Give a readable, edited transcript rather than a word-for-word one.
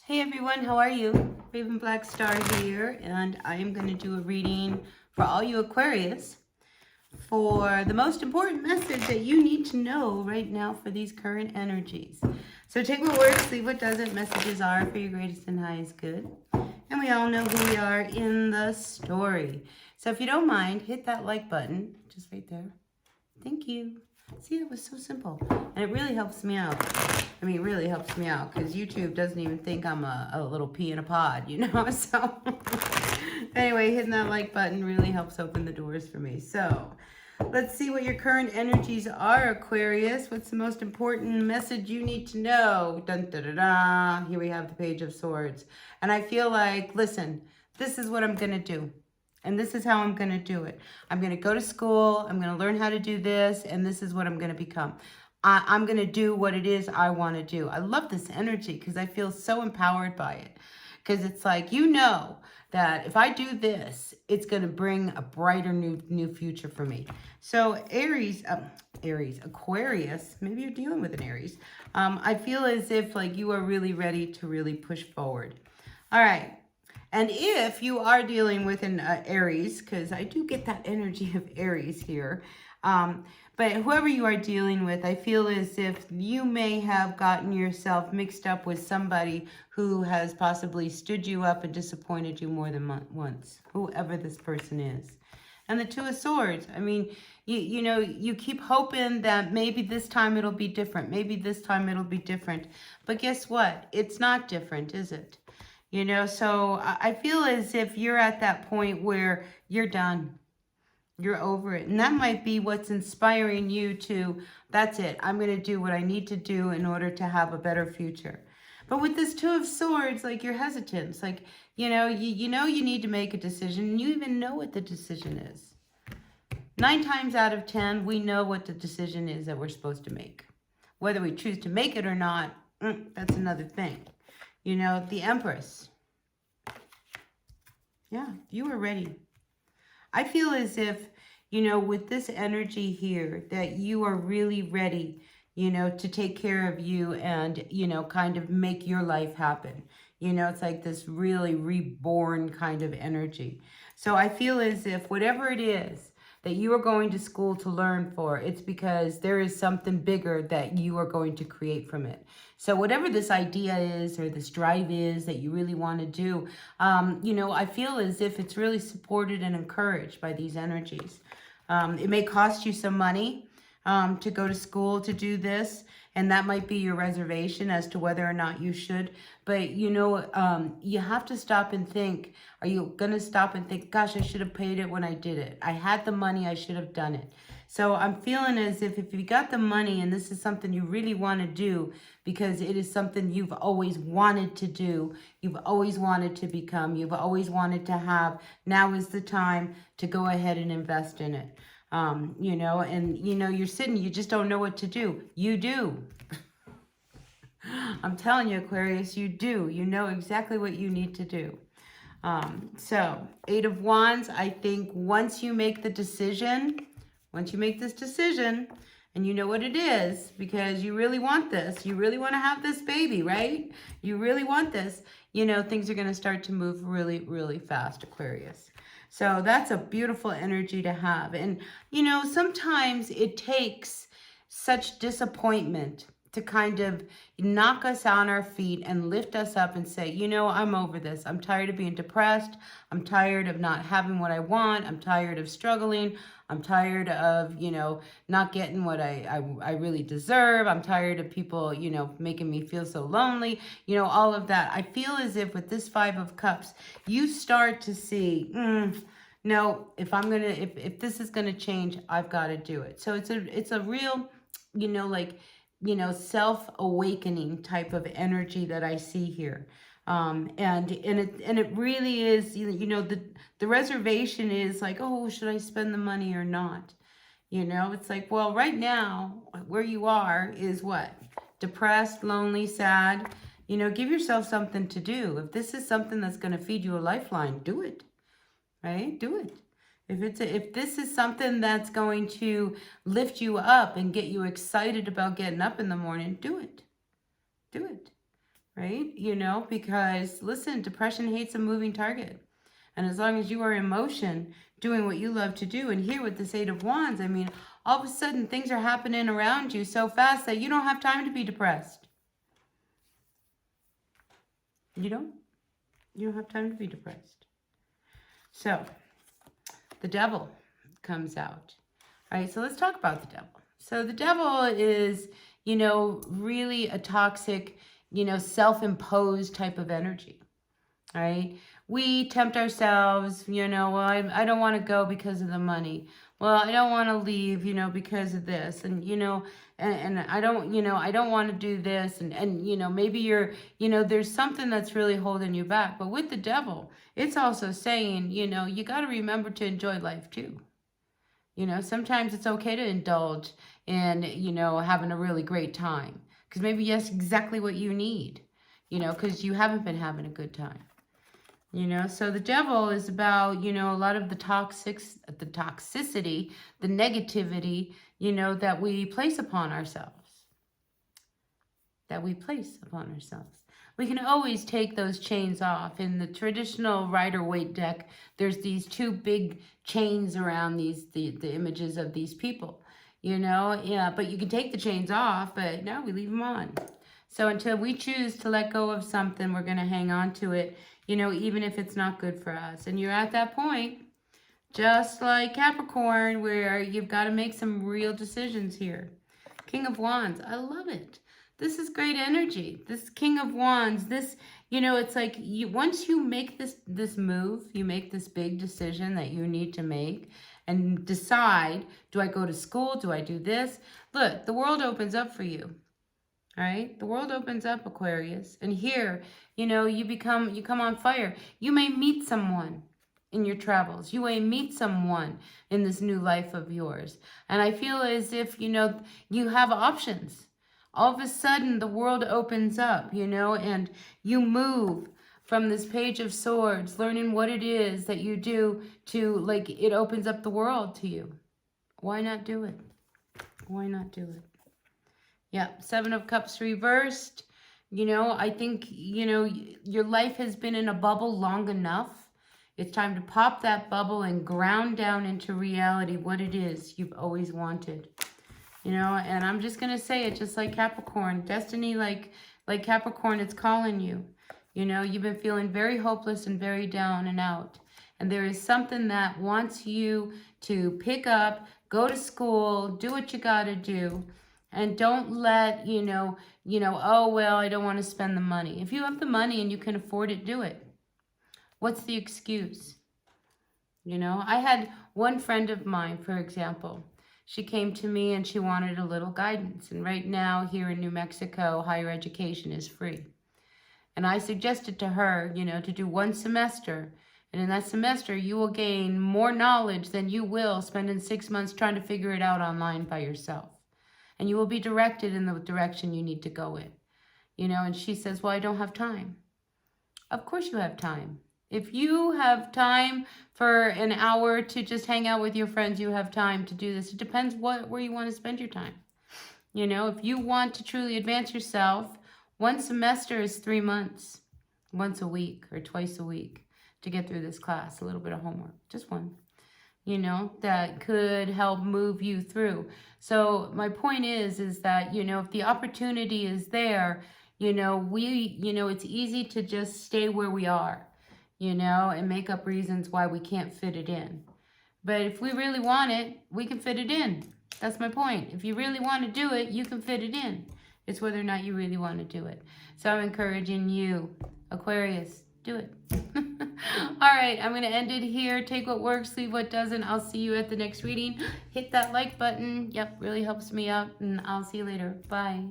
Hey everyone, how are you? Raven Black Star here, and I am going to do a reading for all you Aquarius for the most important message that you need to know right now for these current energies. So take what works, leave what doesn't. Messages are for your greatest and highest good. And we all know who we are in the story. So if you don't mind, hit that like button, just right there. Thank you. See, it was so simple. And it really helps me out. I mean, it really helps me out because YouTube doesn't even think I'm a little pea in a pod, you know? So anyway, hitting that like button really helps open the doors for me. So let's see what your current energies are, Aquarius. What's the most important message you need to know? Dun, da, da, da. Here we have the Page of Swords. And I feel like, listen, this is what I'm going to do. And this is how I'm going to do it. I'm going to go to school. I'm going to learn how to do this. And this is what I'm going to become. I'm going to do what it is I want to do. I love this energy because I feel so empowered by it. Because it's like, you know that if I do this, it's going to bring a brighter new future for me. So Aquarius, maybe you're dealing with an Aries. I feel as if like you are really ready to really push forward. All right. And if you are dealing with an Aries, because I do get that energy of Aries here, but whoever you are dealing with, I feel as if you may have gotten yourself mixed up with somebody who has possibly stood you up and disappointed you more than once, whoever this person is. And the Two of Swords, I mean, you know, you keep hoping that maybe this time it'll be different. Maybe this time it'll be different. But guess what? It's not different, is it? You know, so I feel as if you're at that point where you're done. You're over it. And that might be what's inspiring you to, that's it. I'm going to do what I need to do in order to have a better future. But with this Two of Swords, like you're hesitant. It's like, you know you need to make a decision. And you even know what the decision is. 9 times out of 10, we know what the decision is that we're supposed to make. Whether we choose to make it or not, that's another thing. You know, the Empress. Yeah, you are ready. I feel as if, you know, with this energy here, that you are really ready, you know, to take care of you and, you know, kind of make your life happen. You know, it's like this really reborn kind of energy. So I feel as if whatever it is that you are going to school to learn for, it's because there is something bigger that you are going to create from it. So whatever this idea is or this drive is that you really want to do, you know, I feel as if it's really supported and encouraged by these energies. It may cost you some money to go to school to do this, and that might be your reservation as to whether or not you should. But, you know, you have to stop and think. Are you going to stop and think, gosh, I should have paid it when I did it. I had the money. I should have done it. So I'm feeling as if you got the money and this is something you really want to do because it is something you've always wanted to do, you've always wanted to become, you've always wanted to have, now is the time to go ahead and invest in it. You know, and, you know, you're sitting, you just don't know what to do. You do. I'm telling you, Aquarius, you do. You know exactly what you need to do. So, 8 of Wands, I think once you make the decision, once you make this decision, and you know what it is, because you really want this, you really want to have this baby, right? You really want this, you know, things are going to start to move really, really fast, Aquarius. So that's a beautiful energy to have. And, you know, sometimes it takes such disappointment to kind of knock us on our feet and lift us up and say, you know, I'm over this. I'm tired of being depressed. I'm tired of not having what I want. I'm tired of struggling. I'm tired of, you know, not getting what I really deserve. I'm tired of people, you know, making me feel so lonely. You know, all of that. I feel as if with this 5 of Cups, you start to see, no, if this is gonna change, I've got to do it. So it's a real, you know, like, you know, self-awakening type of energy that I see here. And it really is, you know, the reservation is like, oh, should I spend the money or not? You know, it's like, well, right now, where you are is what? Depressed, lonely, sad. You know, give yourself something to do. If this is something that's going to feed you a lifeline, do it. Right? Do it. If this is something that's going to lift you up and get you excited about getting up in the morning, do it. Do it. right? You know, because listen, depression hates a moving target. And as long as you are in motion, doing what you love to do, and here with this Eight of Wands, I mean, all of a sudden things are happening around you so fast that you don't have time to be depressed. You don't? You don't have time to be depressed. So, the devil comes out. All right, so let's talk about the devil. So the devil is, you know, really a toxic, you know, self-imposed type of energy. All right, we tempt ourselves, you know, well, I don't want to go because of the money. Well, I don't want to leave, you know, because of this. And, you know, and I don't, you know, I don't want to do this. And, you know, maybe you're, you know, there's something that's really holding you back. But with the devil, it's also saying, you know, you got to remember to enjoy life too. You know, sometimes it's okay to indulge in, you know, having a really great time. Because maybe that's exactly what you need, you know, because you haven't been having a good time. You know, so the devil is about, you know, a lot of the toxicity, the negativity, you know, that we place upon ourselves. We can always take those chains off. In the traditional Rider-Waite deck, there's these two big chains around the images of these people, you know, yeah, but you can take the chains off, but no, we leave them on. So until we choose to let go of something, we're going to hang on to it, you know, even if it's not good for us. And you're at that point, just like Capricorn, where you've got to make some real decisions here. King of Wands, I love it. This is great energy. This King of Wands, this, you know, it's like once you make this move, you make this big decision that you need to make and decide, do I go to school? Do I do this? Look, the world opens up for you. All right, the world opens up, Aquarius, and here, you know, you come on fire. You may meet someone in your travels. You may meet someone in this new life of yours, and I feel as if, you know, you have options. All of a sudden, the world opens up, you know, and you move from this Page of Swords, learning what it is that you do to, like, it opens up the world to you. Why not do it? Why not do it? Yeah, Seven of Cups reversed. You know, I think, you know, your life has been in a bubble long enough. It's time to pop that bubble and ground down into reality what it is you've always wanted. You know, and I'm just going to say it just like Capricorn. Destiny, like Capricorn, it's calling you. You know, you've been feeling very hopeless and very down and out. And there is something that wants you to pick up, go to school, do what you got to do. And don't let, you know, oh, well, I don't want to spend the money. If you have the money and you can afford it, do it. What's the excuse? You know, I had one friend of mine, for example. She came to me and she wanted a little guidance. And right now here in New Mexico, higher education is free. And I suggested to her, you know, to do one semester. And in that semester, you will gain more knowledge than you will spending 6 months trying to figure it out online by yourself. And you will be directed in the direction you need to go in. You know, and she says, well, I don't have time. Of course you have time. If you have time for an hour to just hang out with your friends, you have time to do this. It depends where you want to spend your time. You know, if you want to truly advance yourself, one semester is 3 months, once a week or twice a week to get through this class, a little bit of homework, just one. You know, that could help move you through. So my point is that, you know, if the opportunity is there, you know, it's easy to just stay where we are, you know, and make up reasons why we can't fit it in. But if we really want it, we can fit it in. That's my point. If you really want to do it, you can fit it in. It's whether or not you really want to do it. So I'm encouraging you, Aquarius, do it. All right, I'm going to end it here. Take what works, leave what doesn't. I'll see you at the next reading. Hit that like button. Yep, really helps me out. And I'll see you later. Bye.